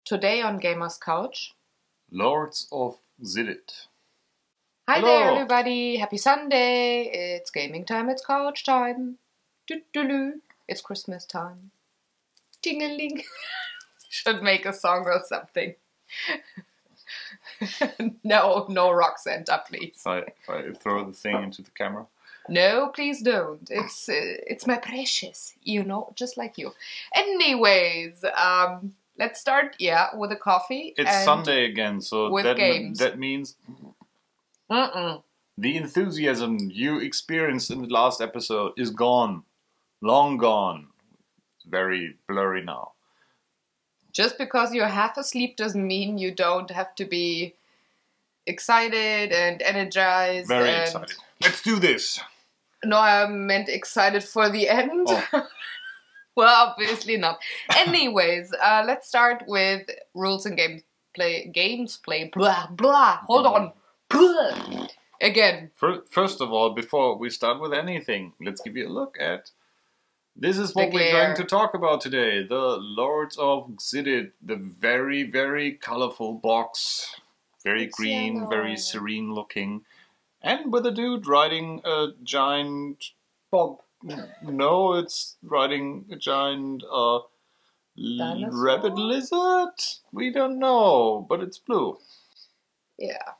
Today on Gamer's Couch, Lords of Xidit. Hi Hello. there everybody, happy Sunday, it's gaming time, it's couch time, doo-doo-doo. It's Christmas time, ting-a-ling. Should make a song or something. No rock Santa, please. If I throw the thing into the camera. No, please don't. It's my precious, just like you. Anyways, let's start, with a coffee. It's Sunday again, so that means the enthusiasm you experienced in the last episode is gone. Long gone. It's very blurry now. Just because you're half asleep doesn't mean you don't have to be excited and energized. Very excited. Let's do this. No, I meant excited for the end. Oh. Well, obviously not. Anyways, let's start with rules and gameplay. Blah, blah. Hold on. Blah. Again. First of all, before we start with anything, let's give you a look at... This is what we're going to talk about today. The Lords of Xidit. The very, very colorful box. Very green, yellow. Very serene looking. And with a dude riding a giant... Bob. No, it's riding a giant rabbit lizard? We don't know, but it's blue. Yeah.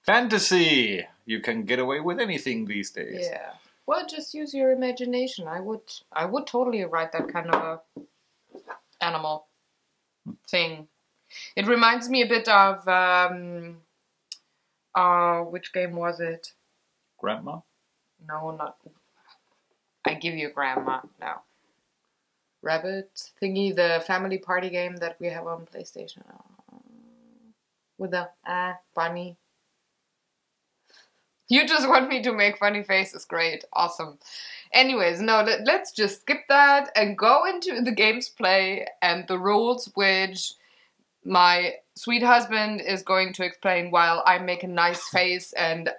Fantasy! You can get away with anything these days. Yeah. Well, just use your imagination. I would totally write that kind of a animal thing. It reminds me a bit of which game was it? Grandma? No, not. I give you grandma now. Rabbit thingy, the family party game that we have on PlayStation. With the bunny. You just want me to make funny faces. Great. Awesome. Anyways, no, let's just skip that and go into the game's play and the rules, which my sweet husband is going to explain while I make a nice face and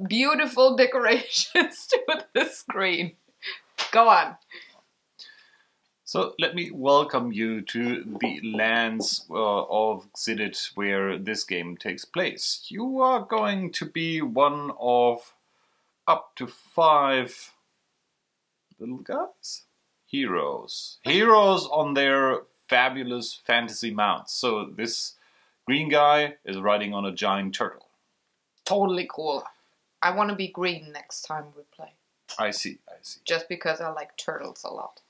beautiful decorations to the screen. Go on. So let me welcome you to the lands of Xidit where this game takes place. You are going to be one of up to 5 little guys? Heroes. Heroes on their fabulous fantasy mounts. So this green guy is riding on a giant turtle. Totally cool. I want to be green next time we play. I see. Just because I like turtles a lot.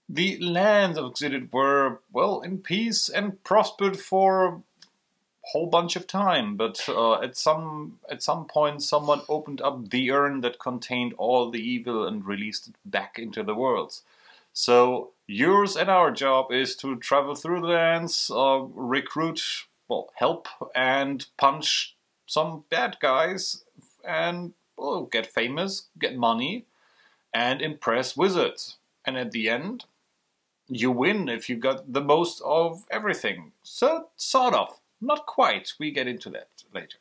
The lands of Xidit were, well, in peace and prospered for a whole bunch of time, but at some point someone opened up the urn that contained all the evil and released it back into the worlds. So yours and our job is to travel through the lands, recruit, well, help and punch some bad guys and, well, get famous, get money and impress wizards. And at the end, you win if you got the most of everything. So, sort of. Not quite. We get into that later.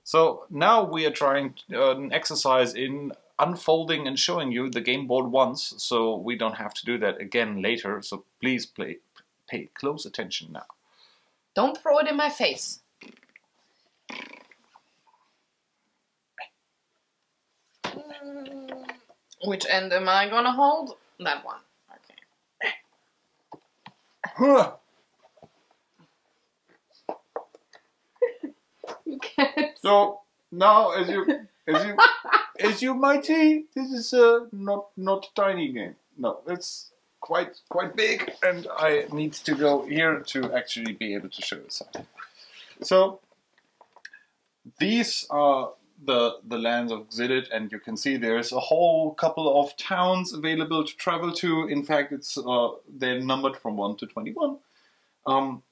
So, now we are trying an exercise in unfolding and showing you the game board once, so we don't have to do that again later. So, please pay close attention now. Don't throw it in my face. Which end am I gonna hold? That one. You can't. So now, as you might see, this is not a tiny game. No, it's quite big, and I need to go here to actually be able to show you something. So these are the lands of Xidit, and you can see there's a whole couple of towns available to travel to. In fact, they're numbered from 1 to 21.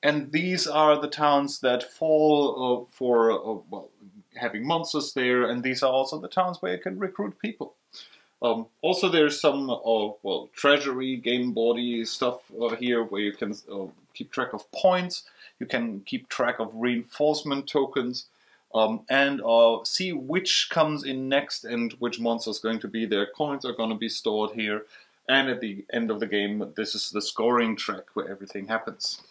And these are the towns that fall for having monsters there, and these are also the towns where you can recruit people. Also, there's some treasury, game boardy stuff here where you can keep track of points. You can keep track of reinforcement tokens. And see which comes in next and which monster is going to be there. Coins are going to be stored here. And at the end of the game, this is the scoring track where everything happens.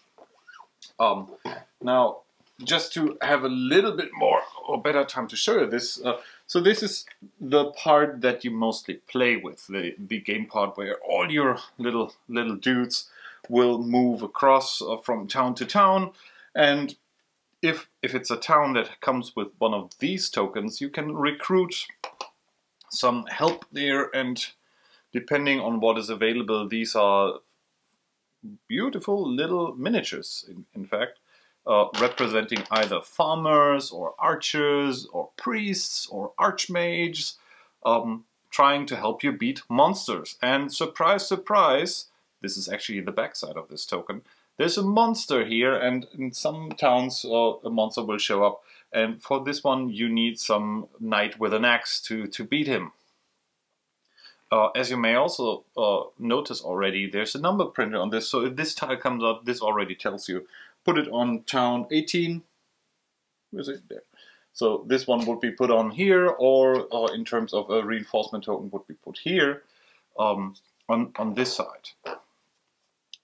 Now, just to have a little bit more or better time to show you this, so this is the part that you mostly play with, the game part where all your little dudes will move across from town to town, and if it's a town that comes with one of these tokens, you can recruit some help there, and depending on what is available, these are beautiful little miniatures, in fact, representing either farmers or archers or priests or archmages, trying to help you beat monsters. And surprise, surprise, this is actually the backside of this token. There's a monster here, and in some towns a monster will show up. And for this one, you need some knight with an axe to beat him. As you may also notice already, there's a number printed on this. So if this tile comes out, this already tells you. Put it on town 18. Where is it? There. So this one would be put on here, or in terms of a reinforcement token would be put here on this side.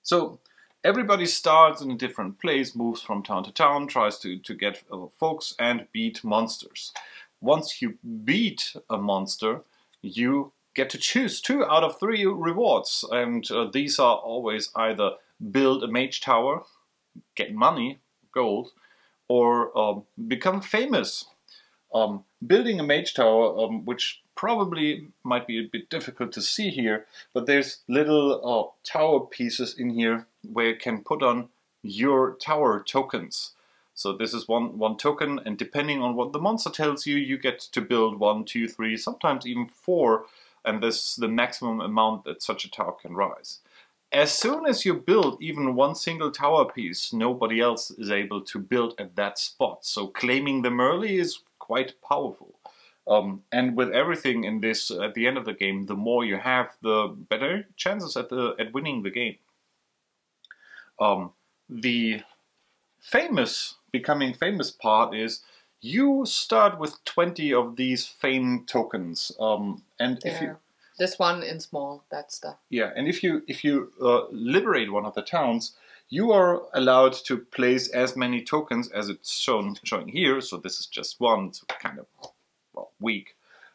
So everybody starts in a different place, moves from town to town, tries to get folks and beat monsters. Once you beat a monster, you get to choose 2 out of 3 rewards, and these are always either build a mage tower, get money, gold, or become famous. Building a mage tower, which probably might be a bit difficult to see here, but there's little tower pieces in here where you can put on your tower tokens. So this is one token, and depending on what the monster tells you, you get to build 1, 2, 3, sometimes even 4, and this is the maximum amount that such a tower can rise. As soon as you build even one single tower piece, nobody else is able to build at that spot. So claiming them early is quite powerful. And with everything in this, at the end of the game, the more you have, the better chances at winning the game. The becoming famous part is you start with 20 of these fame tokens, and if you this one in small, that's the and if you liberate one of the towns, you are allowed to place as many tokens as it's showing here. So this is just one, it's kind of weak.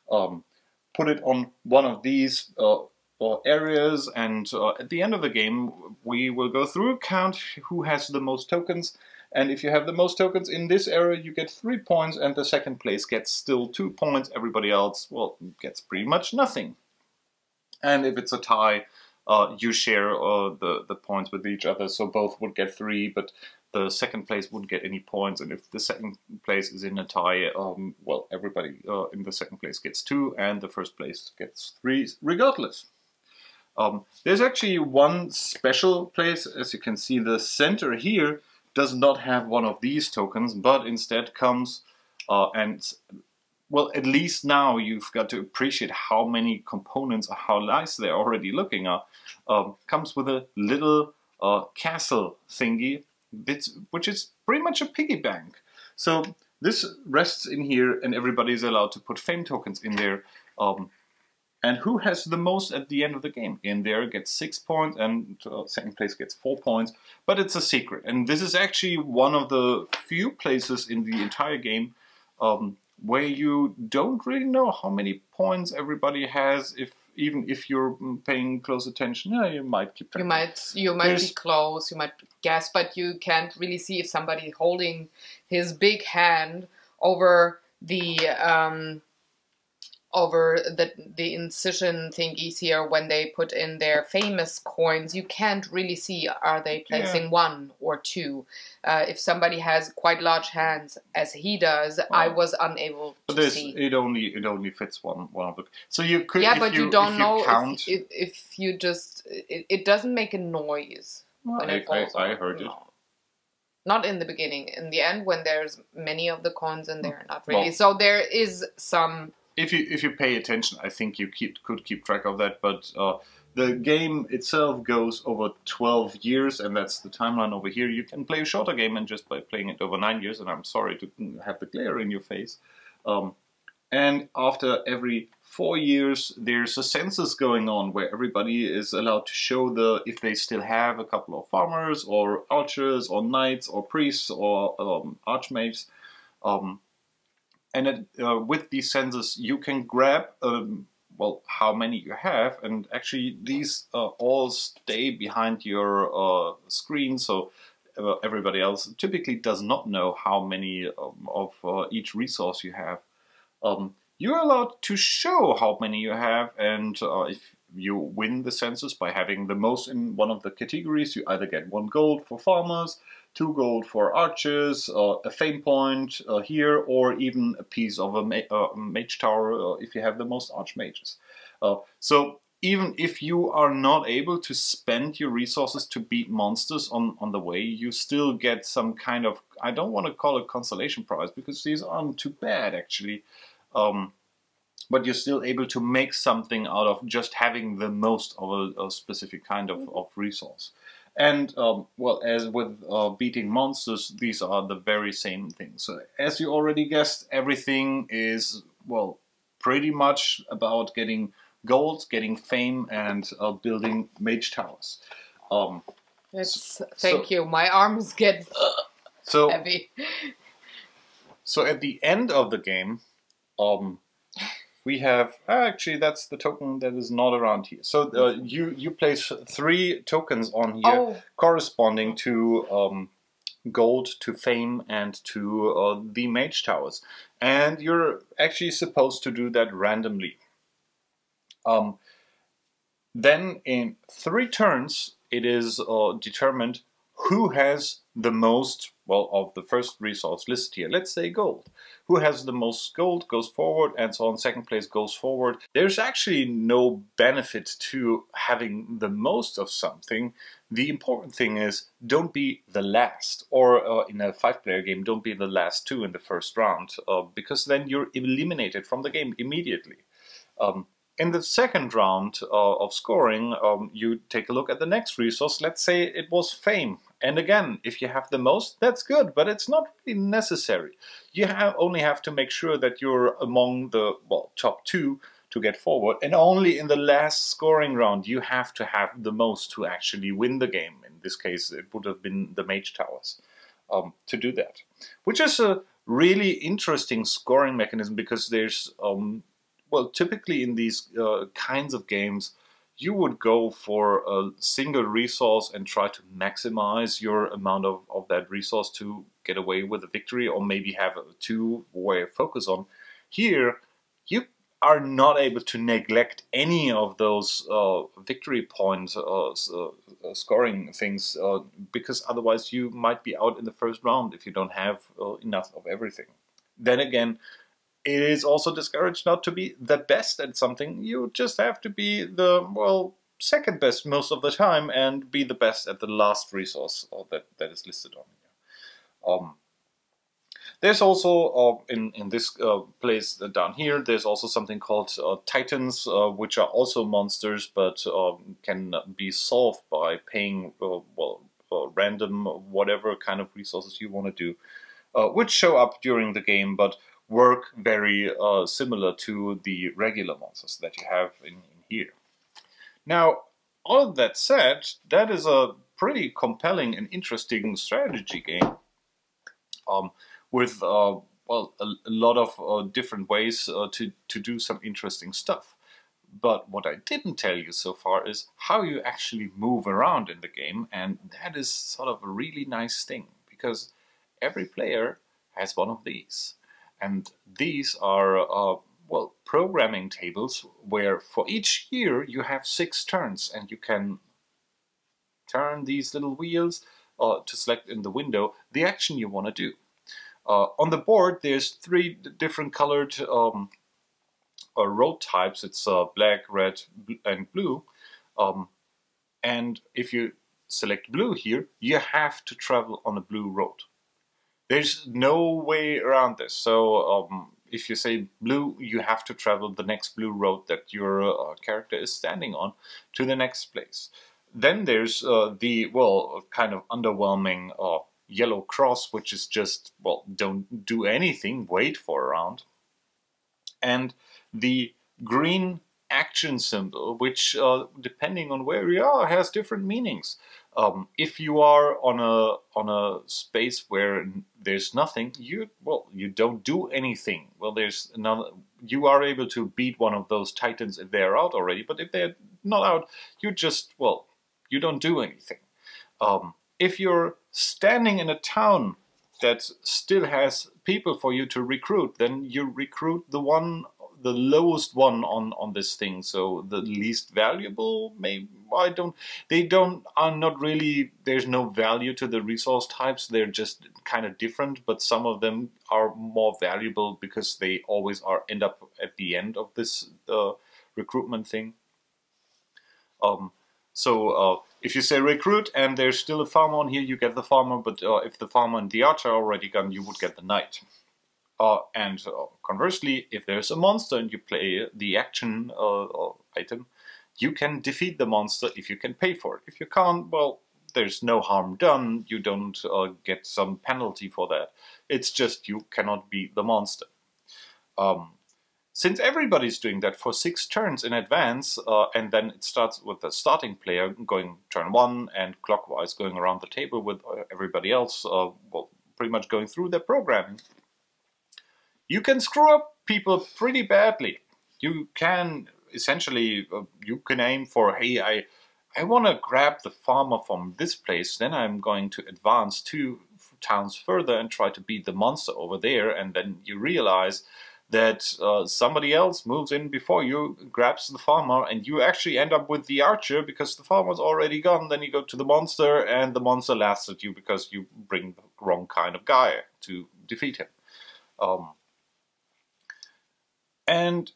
Put it on one of these areas, and at the end of the game, we will go through, count who has the most tokens. And if you have the most tokens in this area, you get 3 points, and the second place gets still 2 points. Everybody else, well, gets pretty much nothing. And if it's a tie, you share the points with each other, so both would get 3, but the second place wouldn't get any points. And if the second place is in a tie, well, everybody in the second place gets 2, and the first place gets 3 regardless. There's actually one special place. As you can see, the center here does not have one of these tokens, but instead comes, and well, at least now you've got to appreciate how many components, how nice they're already looking at, comes with a little castle thingy, which is pretty much a piggy bank. So this rests in here, and everybody is allowed to put fame tokens in there. And who has the most at the end of the game? In there gets 6 points, and second place gets 4 points. But it's a secret, and this is actually one of the few places in the entire game where you don't really know how many points everybody has. Even if you're paying close attention, you might keep track. You might be close, you might guess, but you can't really see if somebody holding his big hand over the incision thingies here when they put in their famous coins. You can't really see, are they placing 1 or 2. If somebody has quite large hands, as he does, I was unable to see. It only fits one of the. So you could. Yeah, but you don't know if you just. It doesn't make a noise. Well, when it falls I heard it. Not in the beginning. In the end, when there's many of the coins in there, not really. Well, so there is some. If you pay attention, I think you could keep track of that. But the game itself goes over 12 years, and that's the timeline over here. You can play a shorter game, and just by playing it over 9 years, and I'm sorry to have the glare in your face, And after every 4 years, there's a census going on where everybody is allowed to show if they still have a couple of farmers or archers or knights or priests or archmages. With these census, you can grab how many you have, and actually these all stay behind your screen, so everybody else typically does not know how many of each resource you have. You're allowed to show how many you have, and if you win the census by having the most in one of the categories, you either get 1 gold for farmers, 2 gold for archers, a fame point here, or even a piece of a mage tower if you have the most archmages. So even if you are not able to spend your resources to beat monsters on the way, you still get some kind of, I don't want to call it consolation prize, because these aren't too bad actually. But you're still able to make something out of just having the most of a specific kind of resource. And, as with beating monsters, these are the very same things. So, as you already guessed, everything is, pretty much about getting gold, getting fame, and building mage towers. Thank you. My arms get heavy. So, at the end of the game, we have, actually that's the token that is not around here. So you place 3 tokens on here corresponding to gold, to fame, and to the mage towers. And you're actually supposed to do that randomly. Then in 3 turns, it is determined who has the most, of the first resource listed here. Let's say gold. Who has the most gold goes forward, and so on. Second place goes forward. There's actually no benefit to having the most of something. The important thing is don't be the last, or in a 5-player game, don't be the last 2 in the first round, because then you're eliminated from the game immediately. In the second round of scoring, you take a look at the next resource. Let's say it was fame. And again, if you have the most, that's good, but it's not really necessary. You only have to make sure that you're among the top 2 to get forward. And only in the last scoring round, you have to have the most to actually win the game. In this case, it would have been the mage towers to do that. Which is a really interesting scoring mechanism, because there's... typically in these kinds of games, you would go for a single resource and try to maximize your amount of that resource to get away with a victory, or maybe have a 2-way focus on. Here, you are not able to neglect any of those victory point scoring things, because otherwise you might be out in the first round if you don't have enough of everything. Then again, it is also discouraged not to be the best at something. You just have to be the, second best most of the time, and be the best at the last resource that is listed on here. There's also, in this place down here, there's also something called Titans, which are also monsters, but can be solved by paying, random, whatever kind of resources you want to do, which show up during the game, but work very similar to the regular monsters that you have in here. Now, all of that said, that is a pretty compelling and interesting strategy game with a lot of different ways to do some interesting stuff. But what I didn't tell you so far is how you actually move around in the game, and that is sort of a really nice thing, because every player has one of these. And these are, programming tables where for each year you have 6 turns, and you can turn these little wheels to select in the window the action you want to do. On the board, there's 3 different colored road types. It's black, red, and blue. And if you select blue here, you have to travel on a blue road. There's no way around this. So if you say blue, you have to travel the next blue road that your character is standing on to the next place. Then there's the, kind of underwhelming yellow cross, which is just, don't do anything, wait for a round. and the green action symbol, which depending on where you are has different meanings. If you are on a space where there's nothing, you don't do anything. Well, there's another. You are able to beat one of those titans if they're out already. But if they're not out, you just you don't do anything. If you're standing in a town that still has people for you to recruit, then you recruit the lowest one on this thing. So the least valuable, maybe are not really, there's no value to the resource types. They're just kind of different, but some of them are more valuable because they always end up at the end of this recruitment thing. So if you say recruit and there's still a farmer on here, you get the farmer, but if the farmer and the archer are already gone, you would get the knight. And conversely, if there's a monster and you play the action item, you can defeat the monster if you can pay for it. If you can't, well, there's no harm done. You don't get some penalty for that. It's just you cannot beat the monster. Since everybody's doing that for 6 turns in advance, and then it starts with the starting player going turn 1 and clockwise going around the table with everybody else, pretty much going through their programming, you can screw up people pretty badly. You can essentially, you can aim for, hey, I want to grab the farmer from this place, then I'm going to advance 2 towns further and try to beat the monster over there, and then you realize that somebody else moves in before you, grabs the farmer, and you actually end up with the archer because the farmer's already gone. Then you go to the monster, and the monster laughs at you because you bring the wrong kind of guy to defeat him. And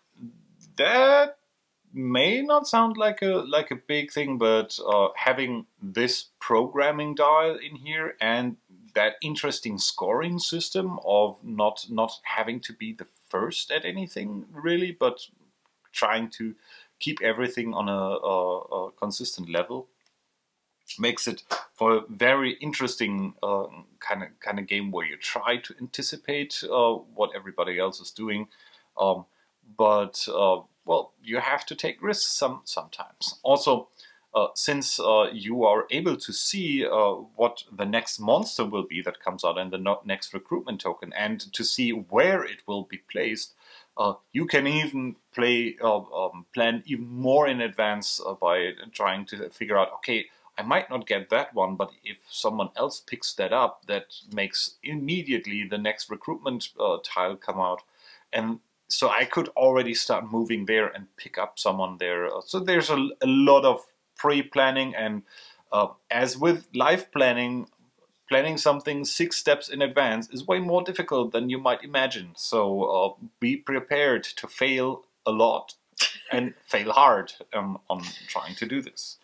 that may not sound like a big thing, but having this programming dial in here and that interesting scoring system of not having to be the first at anything really, but trying to keep everything on a consistent level, makes it for a very interesting kind of game where you try to anticipate what everybody else is doing, but you have to take risks sometimes. Also, since you are able to see what the next monster will be that comes out and the next recruitment token, and to see where it will be placed, you can even plan even more in advance by trying to figure out, okay, I might not get that one, but if someone else picks that up, that makes immediately the next recruitment tile come out. And so I could already start moving there and pick up someone there. So there's a lot of pre-planning, and as with life planning something 6 steps in advance is way more difficult than you might imagine. So be prepared to fail a lot and fail hard on trying to do this.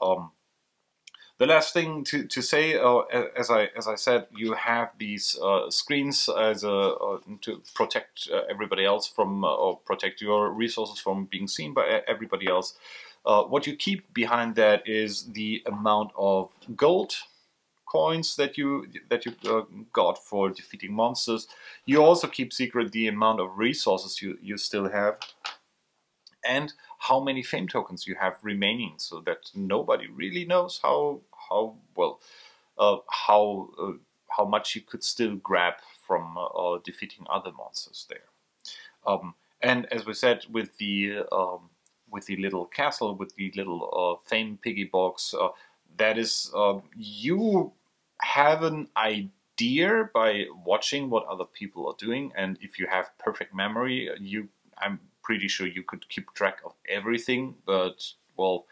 The last thing to say, as I said, you have these screens as to protect everybody else from, or protect your resources from being seen by everybody else. What you keep behind that is the amount of gold coins that you got for defeating monsters. You also keep secret the amount of resources you still have, and how many fame tokens you have remaining, so that nobody really knows how much you could still grab from defeating other monsters there. And as we said, with the little castle, with the little fame piggy box, that is, you have an idea by watching what other people are doing, and if you have perfect memory, I'm pretty sure you could keep track of everything. But well,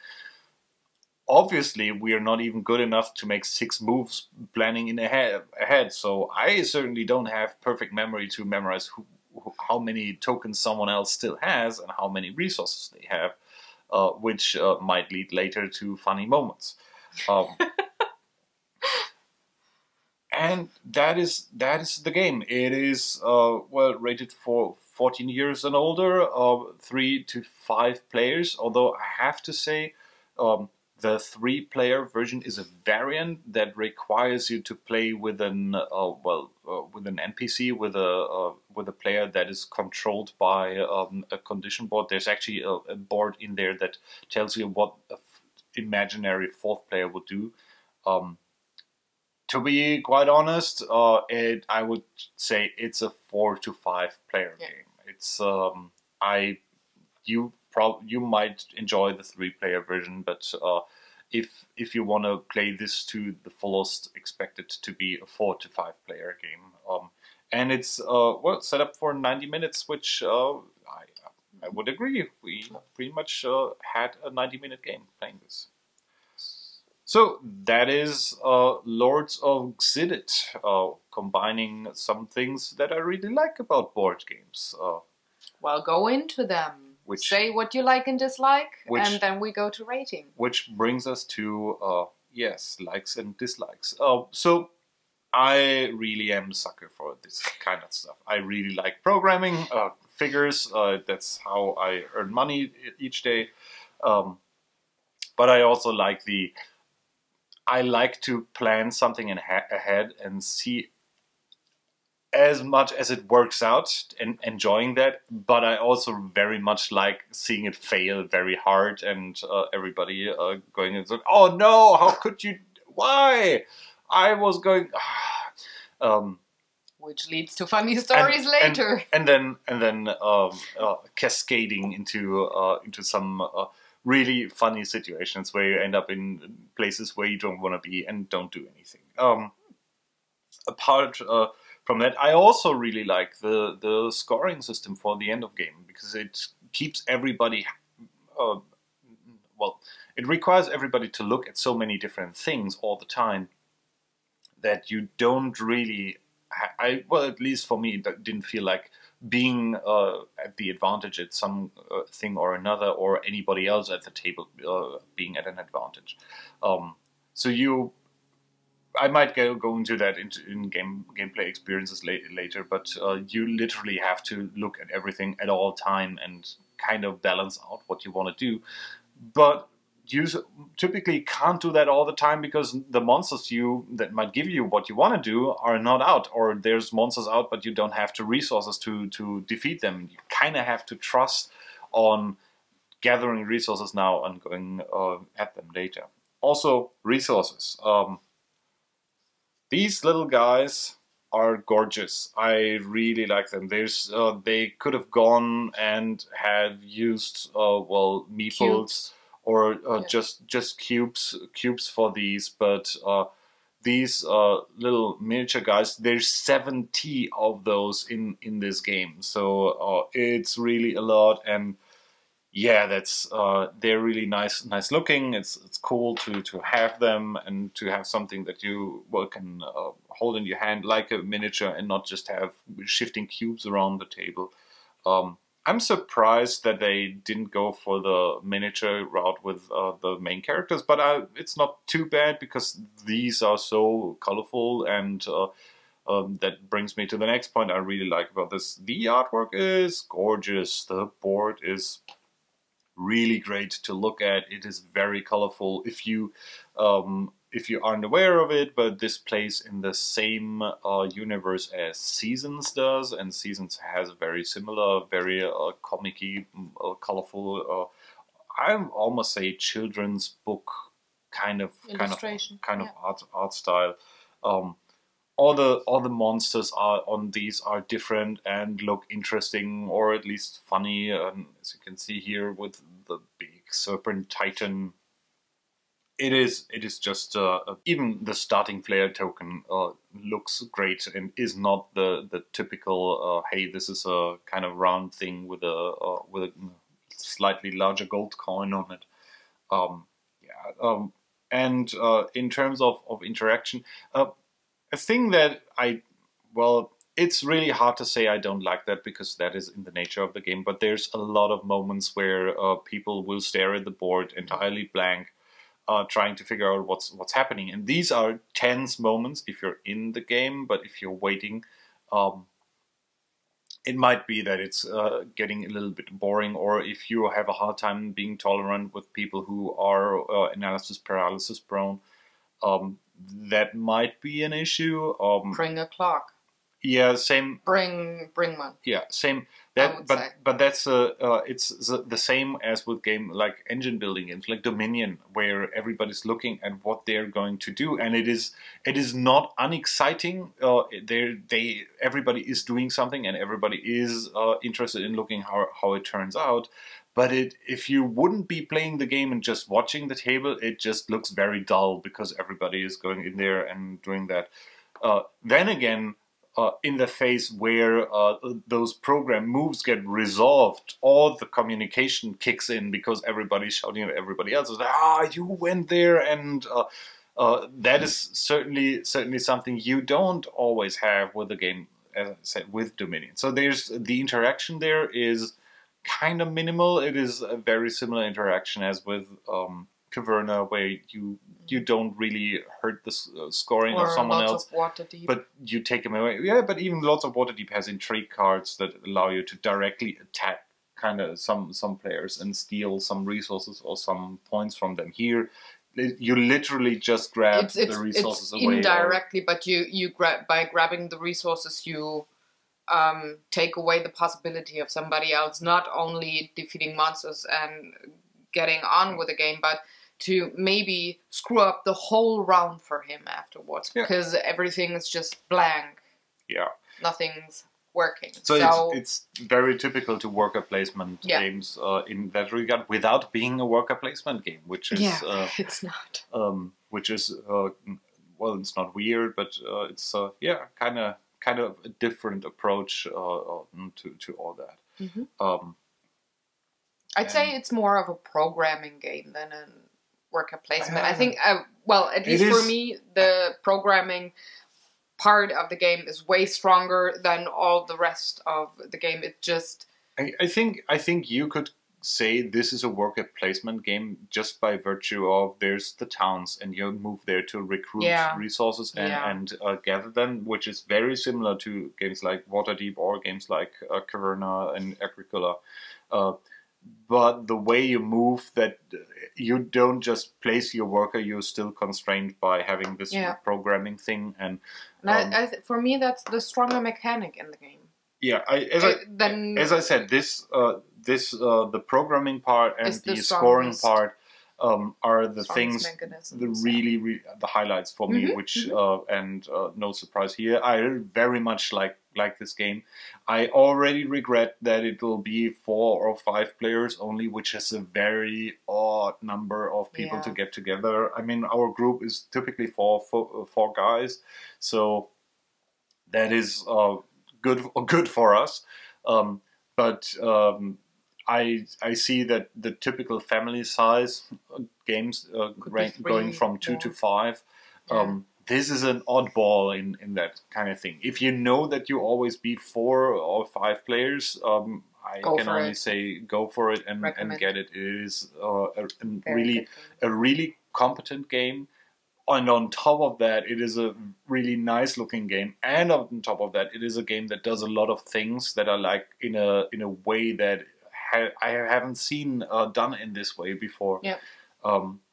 obviously we are not even good enough to make 6 moves planning in ahead. So I certainly don't have perfect memory to memorize how many tokens someone else still has and how many resources they have, which might lead later to funny moments. And that is the game. It is rated for 14 years and older, 3 to 5 players. Although I have to say, The 3-player version is a variant that requires you to play with with an NPC, with a player that is controlled by a condition board. There's actually a board in there that tells you what an imaginary 4th player would do. To be quite honest, I would say it's a 4 to 5 player game. It's you might enjoy the 3-player version, but if you want to play this to the fullest, expect it to be a 4 to 5 player game. And it's set up for 90 minutes, which I would agree. We pretty much had a 90-minute game playing this. So that is Lords of Xidit, combining some things that I really like about board games. Well, go into them. Say what you like and dislike, and then we go to rating. Which brings us to, yes, likes and dislikes. So I really am a sucker for this kind of stuff. I really like programming, figures. That's how I earn money each day. But I also like I like to plan something ahead and see as much as it works out and enjoying that, but I also very much like seeing it fail very hard and everybody going and saying, "Oh no, how could you? Why? I was going." Which leads to funny stories later, and then cascading into some really funny situations where you end up in places where you don't want to be and don't do anything. Apart from that, I also really like the scoring system for the end of game, because it keeps everybody, it requires everybody to look at so many different things all the time that you don't really, at least for me, it didn't feel like being at the advantage at some thing or another, or anybody else at the table being at an advantage. I might go into that in gameplay experiences later, but you literally have to look at everything at all time and kind of balance out what you want to do. But you typically can't do that all the time, because the monsters that might give you what you want to do are not out, or there's monsters out but you don't have the resources to defeat them. You kind of have to trust on gathering resources now and going at them later. Also, resources. These little guys are gorgeous. I really like them. They could have gone and have used meeples. Cubes. Or just cubes for these, but these little miniature guys, there's 70 of those in this game, so it's really a lot. And yeah, they're really nice looking. It's cool to have them and to have something that you can hold in your hand like a miniature, and not just have shifting cubes around the table. I'm surprised that they didn't go for the miniature route with the main characters, but it's not too bad, because these are so colorful, and that brings me to the next point I really like about this. The artwork is gorgeous. The board is really great to look at. It is very colorful. If you aren't aware of it, but this plays in the same universe as Seasons does, and Seasons has a very similar, very comic-y, colorful, I almost say children's book kind of art style. All the monsters on these are different and look interesting, or at least funny. As you can see here with the big serpent titan, it is just even the starting player token looks great and is not the typical hey, this is a kind of round thing with a slightly larger gold coin on it. And in terms of interaction, a thing that it's really hard to say I don't like that, because that is in the nature of the game, but there's a lot of moments where people will stare at the board entirely blank, trying to figure out what's happening. And these are tense moments if you're in the game, but if you're waiting, it might be that it's getting a little bit boring, or if you have a hard time being tolerant with people who are analysis paralysis prone, that might be an issue. Bring a clock. Yeah, same. Bring one. Yeah, same. That, but that's it's the same as with game like engine building games like Dominion, where everybody's looking at what they're going to do, and it is not unexciting. Everybody is doing something, and everybody is interested in looking how it turns out. But if you wouldn't be playing the game and just watching the table, it just looks very dull because everybody is going in there and doing that. Then again, in the phase where those program moves get resolved, all the communication kicks in because everybody's shouting at everybody else. You went there, and that is certainly something you don't always have with the game, as I said, with Dominion. So there's the interaction there is kind of minimal. It is a very similar interaction as with Caverna, where you don't really hurt the scoring of someone else, but you take them away. Yeah, but even Lots of Waterdeep has intrigue cards that allow you to directly attack kind of some players and steal some resources or some points from them. Here, you literally just grab the resources away. Indirectly, but you grab by grabbing the resources, you take away the possibility of somebody else not only defeating monsters and getting on with the game, but to maybe screw up the whole round for him afterwards, because everything is just blank. Yeah. Nothing's working. So it's very typical to worker placement games in that regard, without being a worker placement game, which is it's not. Which is well, it's not weird, but it's kind of a different approach to all that. Mm-hmm. I'd say it's more of a programming game than a worker placement. I think, at least for me, the programming part of the game is way stronger than all the rest of the game. It just... I think you could say this is a worker placement game just by virtue of there's the towns, and you move there to recruit resources and gather them, which is very similar to games like Waterdeep or games like Caverna and Agricola. But the way you move, that you don't just place your worker, you're still constrained by having this programming thing. And for me, that's the stronger mechanic in the game. Yeah, as I said, the programming part and the scoring part are the things, the highlights for me. Which no surprise here, I very much like this game. I already regret that it will be 4 or 5 players only, which is a very odd number of people to get together. I mean, our group is typically four guys, so that is good for us. But I see that the typical family size games going from 2 to 5. This is an oddball in that kind of thing. If you know that you always beat 4 or 5 players, I can only say go for it and get it. It is a really competent game. And on top of that, it is a really nice looking game. And on top of that, it is a game that does a lot of things that are like in a way that I haven't seen done in this way before. Yeah.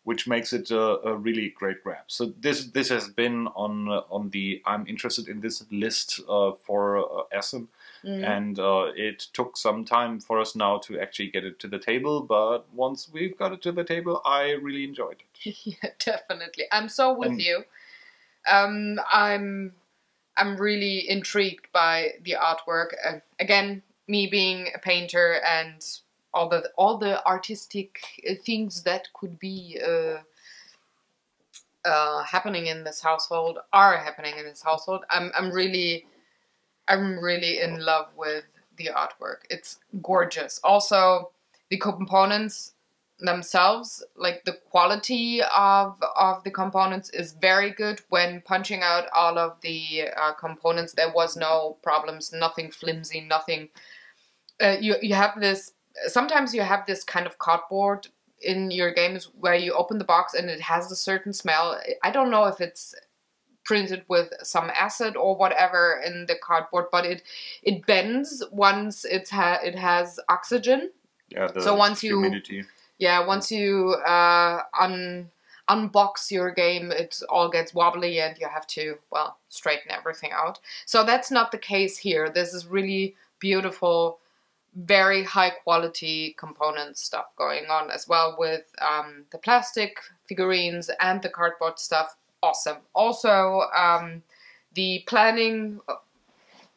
Which makes it a really great grab. So this has been on the I'm interested in this list for Essen, and it took some time for us now to actually get it to the table. But once we've got it to the table, I really enjoyed it. Yeah, definitely. I'm so with you. I'm really intrigued by the artwork. Again, me being a painter and all the artistic things that could be happening in this household are happening in this household. I'm really in love with the artwork. It's gorgeous. Also, the components themselves, like the quality of the components, is very good. When punching out all of the components, there was no problems. Nothing flimsy. Nothing. You have this. Sometimes you have this kind of cardboard in your games where you open the box and it has a certain smell. I don't know if it's printed with some acid or whatever in the cardboard, but it bends once it has oxygen. Yeah, the so once humidity. once you unbox your game, it all gets wobbly and you have to, well, straighten everything out. So that's not the case here. This is really beautiful, very high quality component stuff going on as well with the plastic figurines and the cardboard stuff. Awesome. Also, the planning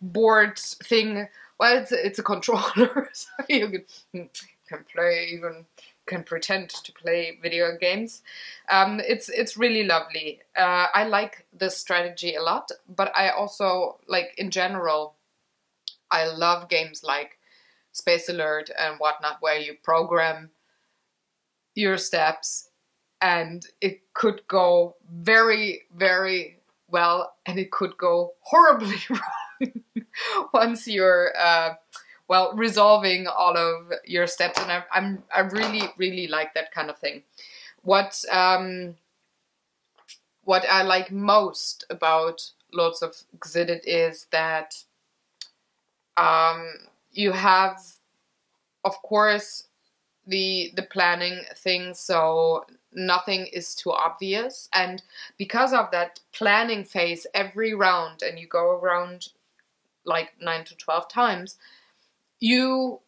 board thing, well, it's a controller, so you can play, even can pretend to play video games. It's really lovely. I like this strategy a lot, but I also, like, in general, I love games like Space Alert and whatnot, where you program your steps and it could go very, very well, and it could go horribly wrong once you're well, resolving all of your steps. And I really, really like that kind of thing. What I like most about Lords of Xidit is that you have, of course, the planning thing, so nothing is too obvious. And because of that planning phase every round, and you go around like 9 to 12 times, you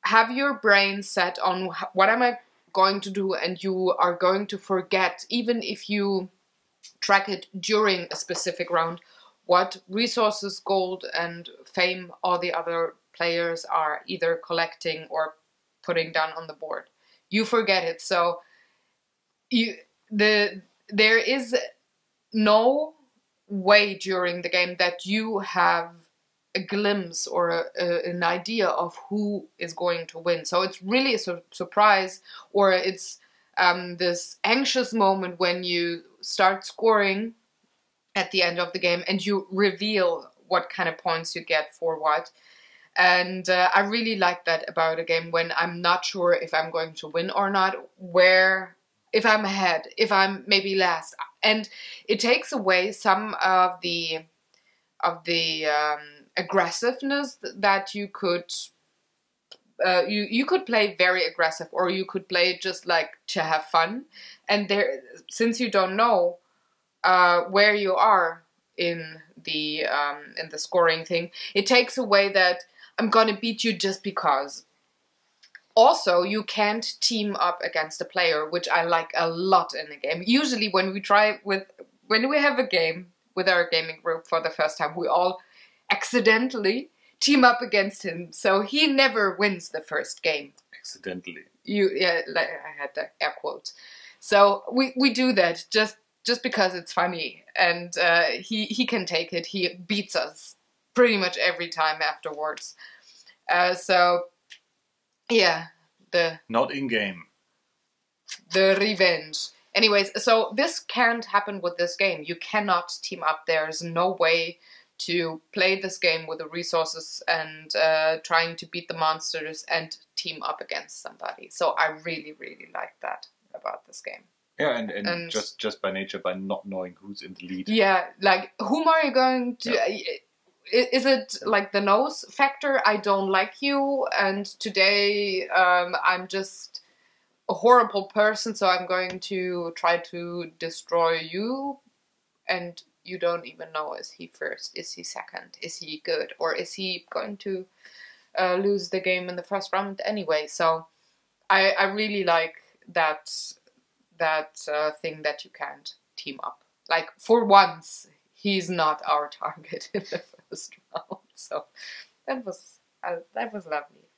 have your brain set on what am I going to do, and you are going to forget, even if you track it during a specific round, what resources, gold and fame all the other players are either collecting or putting down on the board. You forget it. So there is no way during the game that you have a glimpse or an idea of who is going to win. So it's really a surprise, or it's this anxious moment when you start scoring at the end of the game and you reveal what kind of points you get for what. And I really like that about a game, when I'm not sure if I'm going to win or not, if I'm ahead, if I'm maybe last. And it takes away some of the aggressiveness that you could you could play very aggressive, or you could play just like to have fun. And there, since you don't know where you are in the scoring thing, it takes away that I'm gonna beat you just because. Also, you can't team up against a player, which I like a lot in a game. Usually when we have a game with our gaming group for the first time, we all accidentally team up against him, so he never wins the first game. Accidentally. Like I had the air quotes. So we do that just because it's funny, and he can take it. He beats us pretty much every time afterwards. So yeah, not in game. The revenge. Anyways, so this can't happen with this game. You cannot team up. There's no way to play this game with the resources and trying to beat the monsters and team up against somebody. So I really, really like that about this game. Yeah, and just by nature, by not knowing who's in the lead. Yeah, like, whom are you going to... Yeah. Is it like the nose factor? I don't like you, and today I'm just a horrible person, so I'm going to try to destroy you, and you don't even know, is he first, is he second, is he good, or is he going to lose the game in the first round anyway? So I really like that thing that you can't team up. Like, for once, he's not our target in the first round. So that was lovely.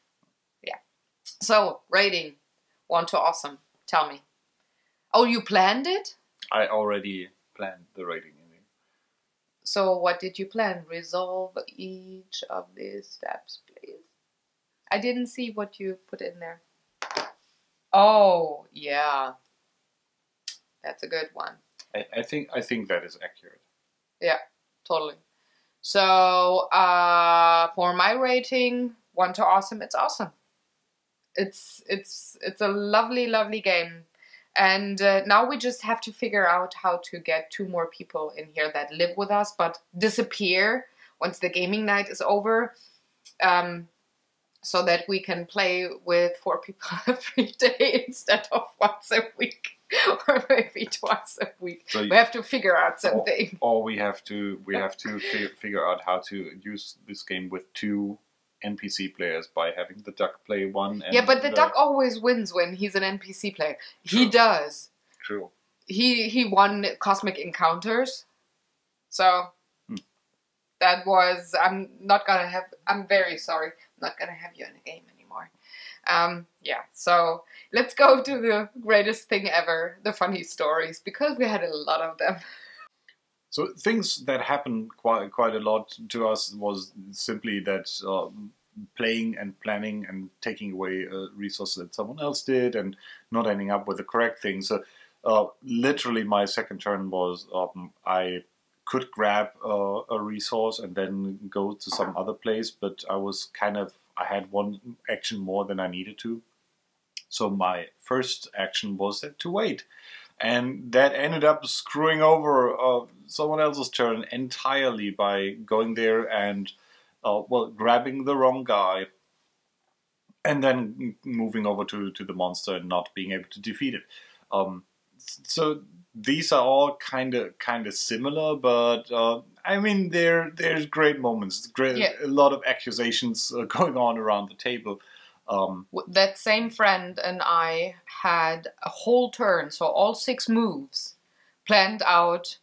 Yeah. So, rating 1 to awesome. Tell me. Oh, you planned it? I already planned the rating. So what did you plan? Resolve each of these steps, please. I didn't see what you put in there. Oh, yeah. That's a good one. I think that is accurate. Yeah, totally. So for my rating, 1 to awesome, it's awesome. It's a lovely, lovely game. And now we just have to figure out how to get 2 more people in here that live with us but disappear once the gaming night is over, so that we can play with 4 people every day instead of once a week or maybe twice a week. So we have to figure out something. Or we have to figure out how to use this game with 2 NPC players by having the duck play one. And yeah, but the duck always wins when he's an NPC player. True. He does. True. He won Cosmic Encounters, so that was. I'm very sorry. I'm not gonna have you in the game anymore. Yeah. So let's go to the greatest thing ever: the funny stories, because we had a lot of them. So things that happened quite a lot to us was simply that playing and planning and taking away resources that someone else did and not ending up with the correct thing. So literally my second turn was I could grab a resource and then go to some other place, but I had one action more than I needed to. So my first action was to wait. And that ended up screwing over someone else's turn entirely by going there and, grabbing the wrong guy. And then moving over to the monster and not being able to defeat it. So these are all kind of similar, but I mean, there's great moments. A lot of accusations going on around the table. That same friend and I had a whole turn, so all 6 moves planned out,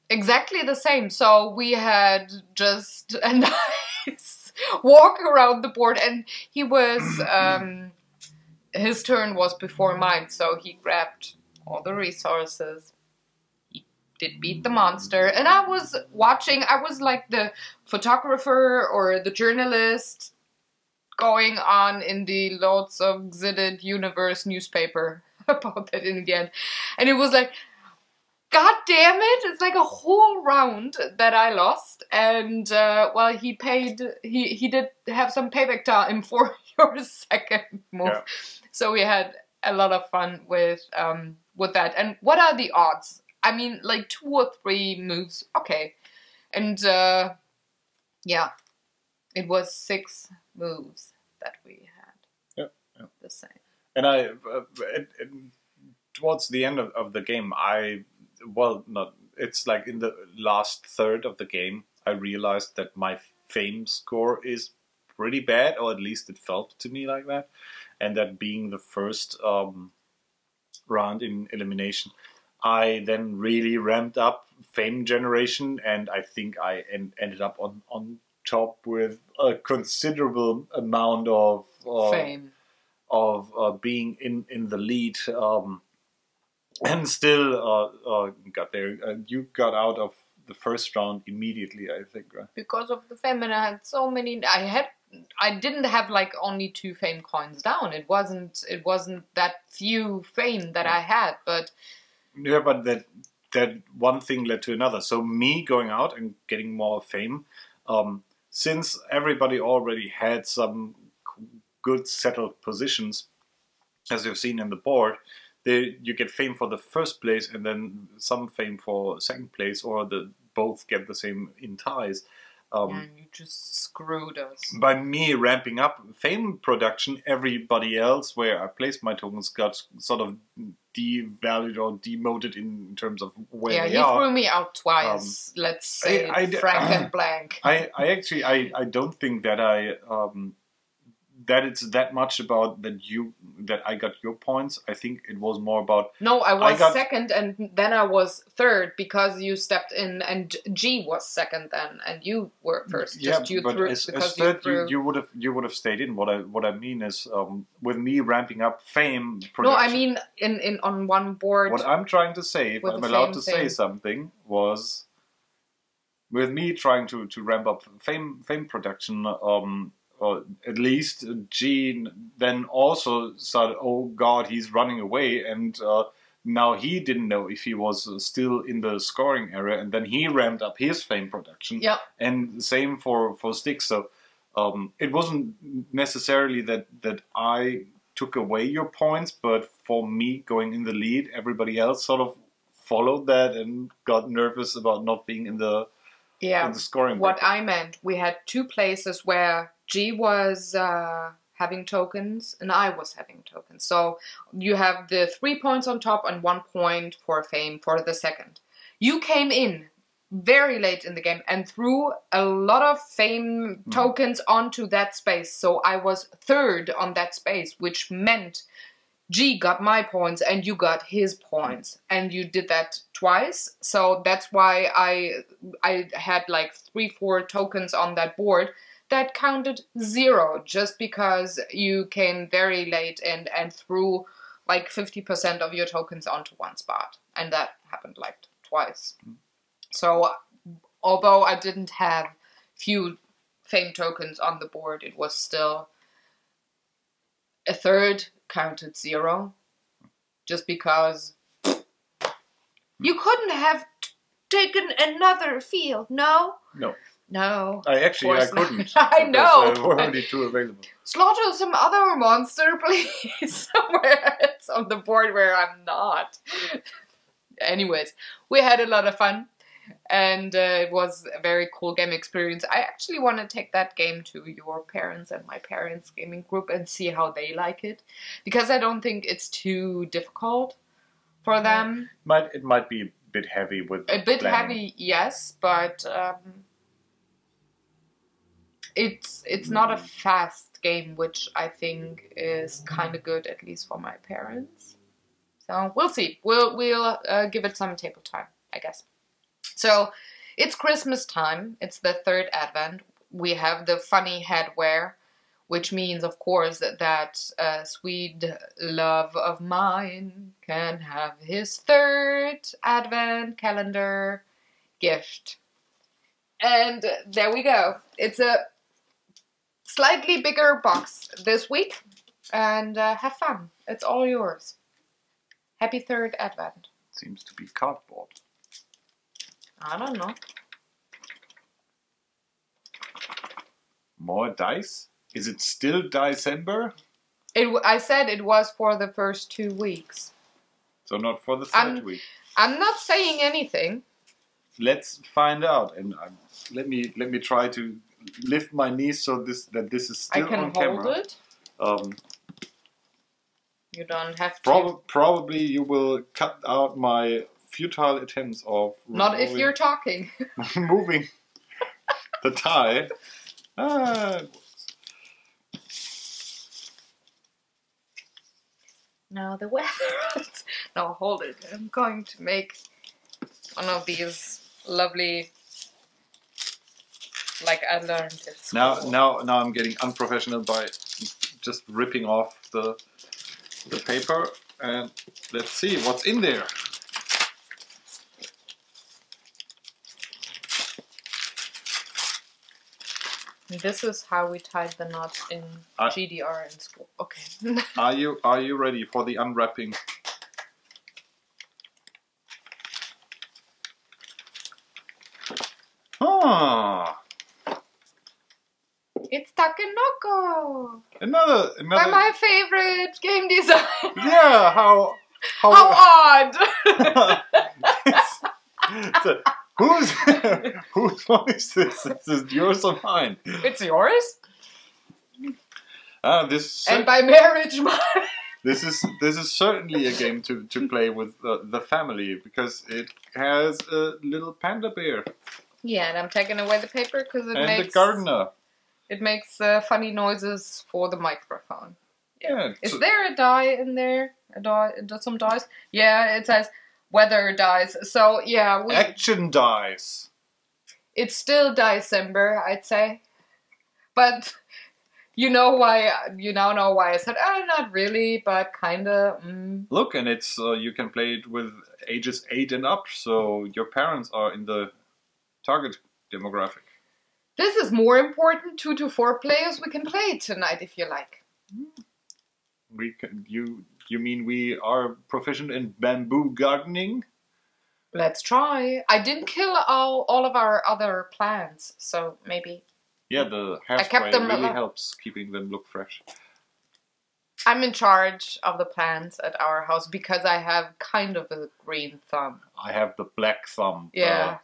exactly the same. So we had just a nice walk around the board, and he was, his turn was before mine, so he grabbed all the resources. Did beat the monster, and I was watching. I was like the photographer or the journalist going on in the Lords of Xidit universe newspaper about that in the end, and it was like, God damn it! It's like a whole round that I lost, and he paid. He did have some payback time for your second move, so we had a lot of fun with that. And what are the odds? I mean, like 2 or 3 moves, okay. And, it was 6 moves that we had. Yeah. The same. And towards the end of the game, it's like in the last third of the game, I realized that my fame score is pretty bad, or at least it felt to me like that. And that being the first round in elimination, I then really ramped up fame generation, and I think I ended up on top with a considerable amount of fame, of being in the lead, and still got there. You got out of the first round immediately, I think, right? Because of the fame, and I had so many. I didn't have like only 2 fame coins down. It wasn't that few fame that I had, but. Yeah, but that one thing led to another. So me going out and getting more fame, since everybody already had some good settled positions, as you've seen in the board, you get fame for the first place and then some fame for second place, or both get the same in ties. And you just screwed us. By me ramping up fame production, everybody else where I placed my tokens got sort of devalued or demoted in terms of where they are. Yeah, he threw me out twice. Let's say frank and blank. I don't think that that it's that much about that I got your points. I think it was more about... No, I was second, and then I was third because you stepped in, and G was second then, and you were first. Yeah, but as third, you would have stayed in. What I mean is, with me ramping up fame production... No, I mean in on one board. What I'm trying to say, if I'm allowed to say something, was with me trying to ramp up fame production. Or at least Gene then also said, oh God, he's running away, and now he didn't know if he was still in the scoring area, and then he ramped up his fame production. Yeah. And same for Styx. So it wasn't necessarily that I took away your points, but for me going in the lead, everybody else sort of followed that and got nervous about not being in the scoring what bracket. I meant, we had 2 places where G was having tokens and I was having tokens. So you have the 3 points on top and 1 point for fame for the second. You came in very late in the game and threw a lot of fame tokens onto that space. So I was third on that space, which meant G got my points and you got his points, and you did that twice. So that's why I had like 3-4 tokens on that board that counted 0, just because you came very late and threw like 50% of your tokens onto one spot, and that happened like twice. So although I didn't have few fame tokens on the board, it was still a third counted 0, just because you couldn't have taken another field. No. I couldn't. I know. There were only 2 available. Slaughter some other monster, please. Somewhere else on the board where I'm not. Anyways, we had a lot of fun. And it was a very cool game experience. I actually want to take that game to your parents and my parents' gaming group and see how they like it. Because I don't think it's too difficult for them. It might be a bit heavy with a bit planning. heavy, yes, but it's not a fast game, which I think is kind of good, at least for my parents. So we'll see. We'll give it some table time, I guess. So it's Christmas time. It's the 3rd Advent. We have the funny headwear, which means, of course, that sweet love of mine can have his 3rd Advent calendar gift. And there we go. It's a slightly bigger box this week. And have fun. It's all yours. Happy 3rd Advent. Seems to be cardboard. I don't know. More dice? Is it still December? I said it was for the first 2 weeks. So not for the 3rd week. I'm not saying anything. Let's find out. And let me try to lift my knees so that this is still on camera. I can hold it. You don't have to. Probably you will cut out my futile attempts of not if you're talking. moving the tie. Now the weather. No, hold it. I'm going to make one of these lovely, like I learned at school. Now I'm getting unprofessional by just ripping off the paper, and let's see what's in there. This is how we tied the knot in GDR in school. Okay. Are you ready for the unwrapping? Ah. It's Takenoko. Another. By my favorite game design. Yeah. How odd. Whose one is this? Is this yours or mine? It's yours. And by marriage, mine. This is certainly a game to play with the family, because it has a little panda bear. Yeah, and I'm taking away the paper because the gardener. It makes funny noises for the microphone. Yeah. Is there a die in there? Some dice? Yeah, it says weather dice. So yeah, action dice. It's still December, I'd say. But you know why? You now know why I said, not really, but kinda. Look, and it's you can play it with ages 8 and up, so your parents are in the target demographic. This is more important. 2 to 4 players. We can play it tonight if you like. We can. You mean we are proficient in bamboo gardening? Let's try. I didn't kill all of our other plants, so maybe. Yeah, the hairspray really helps keeping them look fresh. I'm in charge of the plants at our house because I have kind of a green thumb. I have the black thumb. Yeah.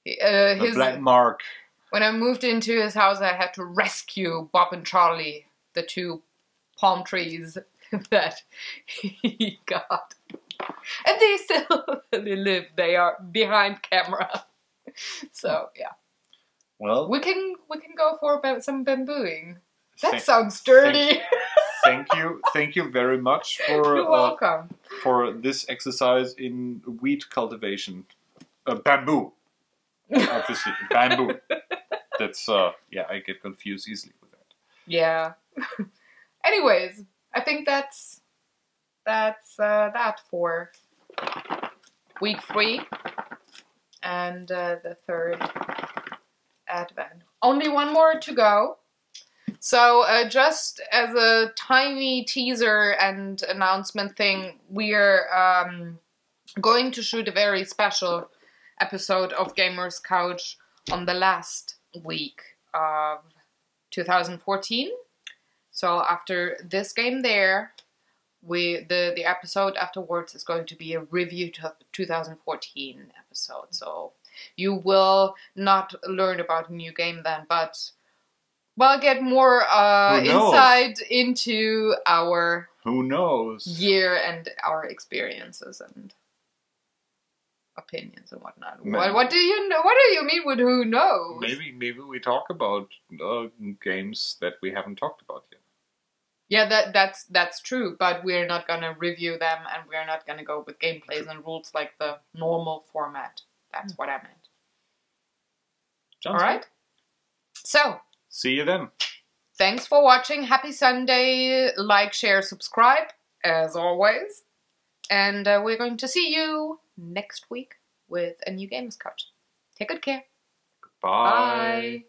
The black mark. When I moved into his house, I had to rescue Bob and Charlie, the 2 palm trees that he got. And they still live. They are behind camera. So, yeah. Well, we can go for some bambooing. That sounds dirty. Thank you very much for You're welcome. For this exercise in weed cultivation. Bamboo, obviously bamboo. That's yeah, I get confused easily with that. Yeah. Anyways, I think that's that for week 3 and the 3rd Advent. Only one more to go. So just as a tiny teaser and announcement thing, we're going to shoot a very special episode of Gamers Couch on the last week of 2014. So after this game there, the episode afterwards is going to be a review to 2014 episode. So you will not learn about a new game then, but well, get more insight into our year and our experiences and opinions and whatnot. What do you know? What do you mean with who knows? Maybe we talk about games that we haven't talked about yet. Yeah, that's true, but we're not gonna review them, and we're not gonna go with gameplays and rules like the normal format. That's what I meant. All right. So. See you then. Thanks for watching. Happy Sunday. Like, share, subscribe, as always. And we're going to see you next week with a new Gamers Couch. Take good care. Bye. Bye.